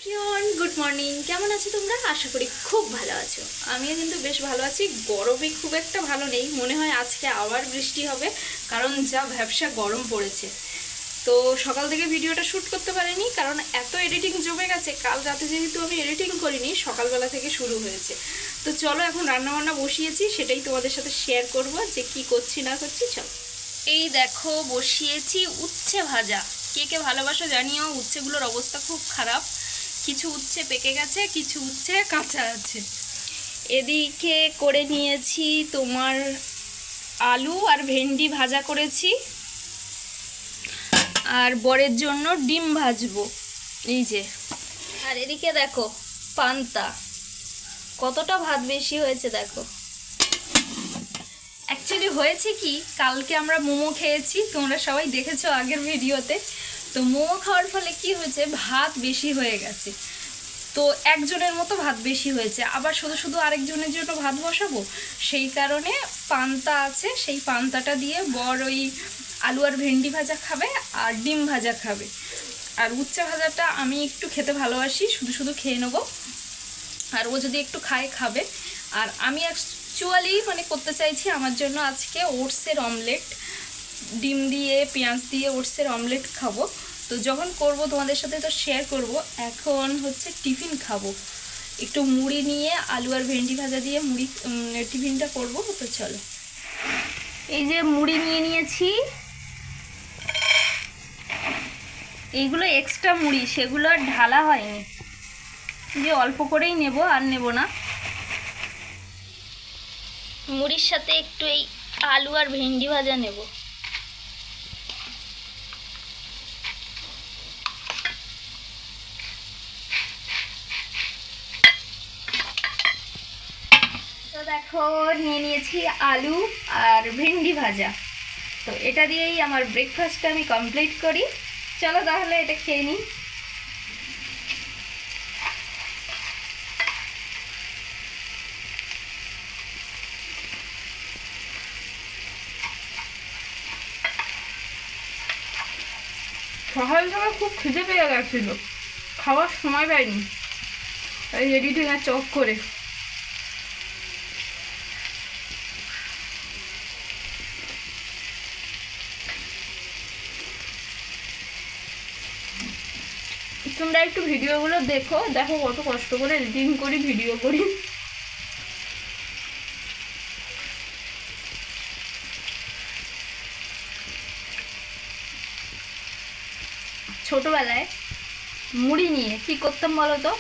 Good morning, কেমন আছো তোমরা? আশা করি খুব ভালো আছো। আমিও কিন্তু বেশ ভালো আছি। গরমে খুব একটা ভালো নেই, মনে হয় আজকে আবার বৃষ্টি হবে, কারণ যা ভ্যাপসা গরম পড়েছে। তো সকাল থেকে ভিডিওটা শ্যুট করতে পারিনি, কারণ এত এডিটিং জমে গেছে। কাল রাতে যেহেতু আমি এডিটিং করিনি, সকালবেলা থেকে শুরু হয়েছে। তো চলো, এখন রান্নাবান্না বসিয়েছি, সেটাই তোমাদের সাথে শেয়ার করব যে কি করছি না করছি। চলো, এই দেখো বসিয়েছি উচ্ছে ভাজা। কে কে ভালোবাসো জানিও। উচ্ছেগুলোর অবস্থা খুব খারাপ, কিছু উচ্ছে পেকে গেছে, কিছু উচ্ছে কাঁচা আছে। এদিকে করে নিয়েছি তোমার আলু আর ভেন্ডি ভাজা করেছি, আর বরের জন্য ডিম ভাজবো, এই যে। আর এদিকে দেখো পান্তা, কতটা ভাত বেশি হয়েছে দেখো। অ্যাকচুয়ালি হয়েছে কি, কালকে আমরা মোমো খেয়েছি, তোমরা সবাই দেখেছো আগের ভিডিওতে। তো মোমো খাওয়ার ফলে কি হয়েছে, ভাত বেশি হয়ে গেছে। তো একজনের মতো ভাত বেশি হয়েছে, আবার শুধু শুধু আরেকজনের জন্য ভাত বসাবো, সেই কারণে পান্তা আছে, সেই পান্তাটা দিয়ে বর ওই আলু আর ভেন্ডি ভাজা খাবে আর ডিম ভাজা খাবে। আর উচ্ছে ভাজাটা আমি একটু খেতে ভালোবাসি, শুধু শুধু খেয়ে নেবো, আর ও যদি একটু খায় খাবে। আর আমি অ্যাকচুয়ালি করতে চাইছি আমার জন্য আজকে ওটসের অমলেট, ডিম দিয়ে পেঁয়াজ দিয়ে ওটসের অমলেট খাবো। তো যখন করব তোমাদের সাথে তো শেয়ার করব। এখন হচ্ছে টিফিন খাবো, একটু মুড়ি নিয়ে আলু আর ভেন্ডি ভাজা দিয়ে মুড়ি টিফিনটা করব। তো চলো, এই যে মুড়ি নিয়ে নিয়েছি, এইগুলো এক্সট্রা মুড়ি, সেগুলো আর ঢালা হয়নি, যে অল্প করেই নেব, আর নেব না। মুড়ির সাথে একটু এই আলু আর ভেন্ডি ভাজা নেব। তো দেখো নিয়ে নিয়েছি আলু আর ভেন্ডি ভাজা। তো এটা দিয়েই আমার ব্রেকফাস্টটা আমি কমপ্লিট করি। চলো তাহলে এটা খেয়ে নিই। সকাল সকাল খুব খিদে পেয়ে গেছিল, খাওয়ার সময় পাইনি, তাই এডিটিংয়ে চক করে। তোমরা একটু ভিডিওগুলো দেখো, দেখো কত কষ্ট করে এডিটিং করি, ভিডিও করি। ছোটবেলায় মুড়ি নিয়ে কি করতাম বলো তো?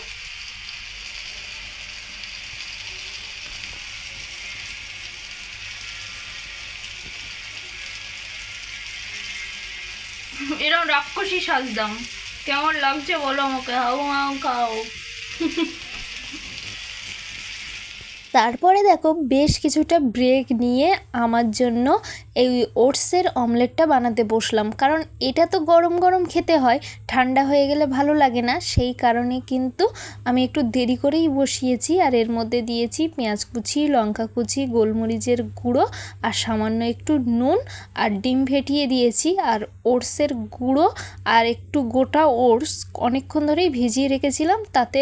এরকম রাক্ষসী সাজতাম। কেমন লাগছে বলো আমাকে, হাউ হাউ খাও। তারপরে দেখো বেশ কিছুটা ব্রেক নিয়ে আমার জন্য এই ওটসের অমলেটটা বানাতে বসলাম, কারণ এটা তো গরম গরম খেতে হয়, ঠান্ডা হয়ে গেলে ভালো লাগে না। সেই কারণে কিন্তু আমি একটু দেরি করেই বসিয়েছি। আর এর মধ্যে দিয়েছি পেঁয়াজ কুচি, লঙ্কা কুচি, গোলমরিচের গুঁড়ো আর সামান্য একটু নুন, আর ডিম ফেটিয়ে দিয়েছি, আর ওটসের গুঁড়ো আর একটু গোটা ওটস অনেকক্ষণ ধরেই ভিজিয়ে রেখেছিলাম, তাতে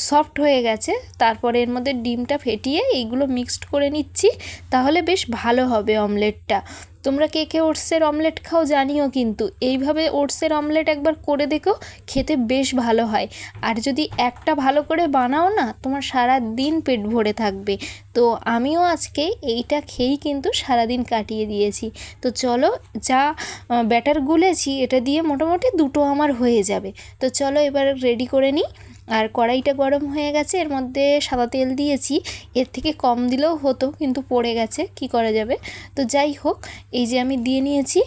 সফট হয়ে গেছে। তারপরে এর মধ্যে ডিমটা ফেটিয়ে এইগুলো মিক্সড করে নিচ্ছি, তাহলে বেশ ভালো হবে অমলেটটা। তোমরা কে কে ওটসের অমলেট খাও জানিও, কিন্তু এইভাবে ওটসের অমলেট একবার করে দেখো, খেতে বেশ ভালো হয়। আর যদি একটা ভালো করে বানাও না, তোমার সারা দিন পেট ভরে থাকবে। তো আমিও আজকে এইটা খেয়েই কিন্তু সারাদিন কাটিয়ে দিয়েছি। তো চলো, যা ব্যাটার গুলেছি এটা দিয়ে মোটামুটি দুটো আমার হয়ে যাবে। তো চলো এবার রেডি করে নিই। আর কড়াইটা গরম হয়ে গেছে, এর মধ্যে সাদা তেল দিয়েছি, এর থেকে কম দিলেও হতো, কিন্তু পড়ে গেছে, কি করা যাবে। তো যাই হোক, এই যে আমি দিয়ে নিয়েছি।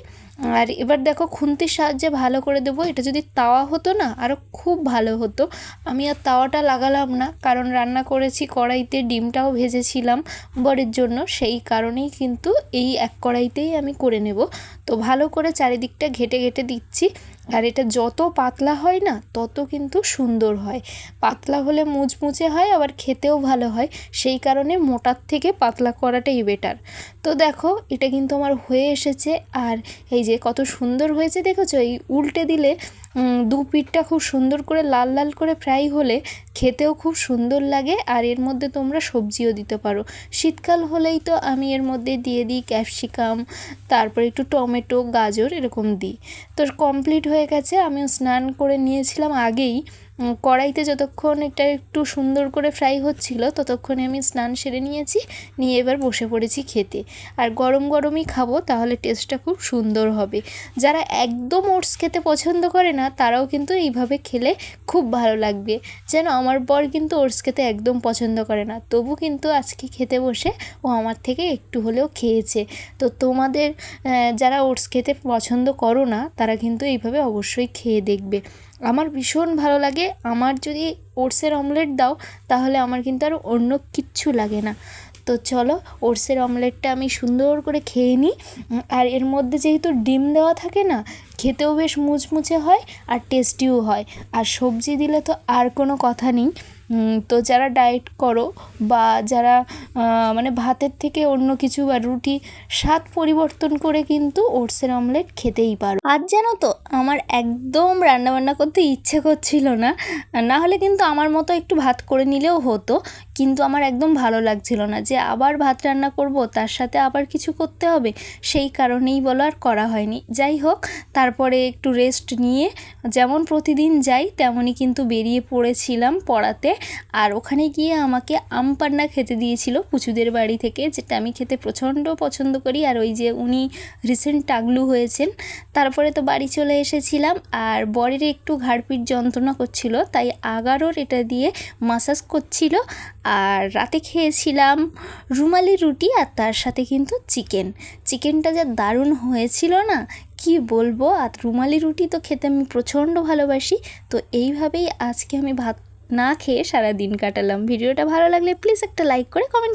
আর এবার দেখো খুন্তির সাহায্যে ভালো করে দেবো। এটা যদি তাওয়া হতো না আরও খুব ভালো হতো। আমি আর তাওয়াটা লাগালাম না, কারণ রান্না করেছি কড়াইতে, ডিমটাও ভেজেছিলাম বরের জন্য, সেই কারণেই কিন্তু এই এক কড়াইতেই আমি করে নেব। তো ভালো করে চারিদিকটা ঘেটে ঘেটে দিচ্ছি। আর এটা যত পাতলা হয় না তত কিন্তু সুন্দর হয়, পাতলা হলে মুচমুচে হয়, আবার খেতেও ভালো হয়। সেই কারণে মোটার থেকে পাতলা করাটাই বেটার। তো দেখো এটা কিন্তু আমার হয়ে এসেছে, আর এই যে কত সুন্দর হয়েছে দেখেছো। এই উল্টে দিলে দু পিঠটা খুব সুন্দর করে লাল লাল করে ফ্রাই হলে খেতেও খুব সুন্দর লাগে। আর এর মধ্যে তোমরা সবজিও দিতে পারো। শীতকাল হলেই তো আমি এর মধ্যে দিয়ে দিই ক্যাপসিকাম, তারপরে একটু টমেটো, গাজর এরকম দিই। তো কমপ্লিট হয়ে গেছে, আমিও স্নান করে নিয়েছিলাম আগেই। কড়াইতে যতক্ষণ এটা একটু সুন্দর করে ফ্রাই হচ্ছিল ততক্ষণে আমি স্নান সেরে নিয়েছি, নিয়ে এবার বসে পড়েছি খেতে। আর গরম গরমই খাবো, তাহলে টেস্টটা খুব সুন্দর হবে। যারা একদম ওটস খেতে পছন্দ করে না তারাও কিন্তু এইভাবে খেলে খুব ভালো লাগবে। যেন আমার বর কিন্তু ওটস খেতে একদম পছন্দ করে না, তবু কিন্তু আজকে খেতে বসে ও আমার থেকে একটু হলেও খেয়েছে। তো তোমাদের যারা ওটস খেতে পছন্দ করো না তারা কিন্তু এইভাবে অবশ্যই খেয়ে দেখবে। আমার ভীষণ ভালো লাগে। আমার যদি ওটসের অমলেট দাও তাহলে আমার কিন্তু আর অন্য কিচ্ছু লাগে না। তো চলো ওটসের অমলেটটা আমি সুন্দর করে খেয়ে নিই। আর এর মধ্যে যেহেতু ডিম দেওয়া থাকে না, খেতেও বেশ মুচমুচে হয় আর টেস্টিও হয়। আর সবজি দিলে তো আর কোনো কথা নেই। তো যারা ডায়েট করো বা যারা মানে ভাতের থেকে অন্য কিছু বা রুটি স্বাদ পরিবর্তন করে কিন্তু ওটসের অমলেট খেতেই পারো। আজ জানো তো আমার একদম রান্নাবান্না করতে ইচ্ছে করছিল না, না হলে কিন্তু আমার মতো একটু ভাত করে নিলেও হতো, কিন্তু আমার একদম ভালো লাগছিল না যে আবার ভাত রান্না করব, তার সাথে আবার কিছু করতে হবে। সেই কারণেই বলো আর করা হয়নি। যাই হোক, তারপরে একটু রেস্ট নিয়ে যেমন প্রতিদিন যাই তেমনই কিন্তু বেরিয়ে পড়েছিলাম পড়াতে। আর ওখানে গিয়ে আমাকে আম পান্না খেতে দিয়েছিল পুচুদের বাড়ি থেকে, যেটা আমি খেতে প্রচণ্ড পছন্দ করি। আর ওই যে উনি রিসেন্ট টাগলু হয়েছেন। তারপরে তো বাড়ি চলে এসেছিলাম, আর বরের একটু ঘাড়পিঠ যন্ত্রণা করছিল, তাই আগারোর এটা দিয়ে মাসাজ করছিল। আর রাতে খেয়েছিলাম রুমালি রুটি, আর তার সাথে কিন্তু চিকেনটা যা দারুণ হয়েছিল না, কি বলবো। আর রুমালি রুটি তো খেতে আমি প্রচণ্ড ভালোবাসি। তো এইভাবেই আজকে আমি ভাত না খেয়ে সারা দিন কাটালাম। ভিডিওটা ভালো লাগলে প্লিজ একটা লাইক করে কমেন্ট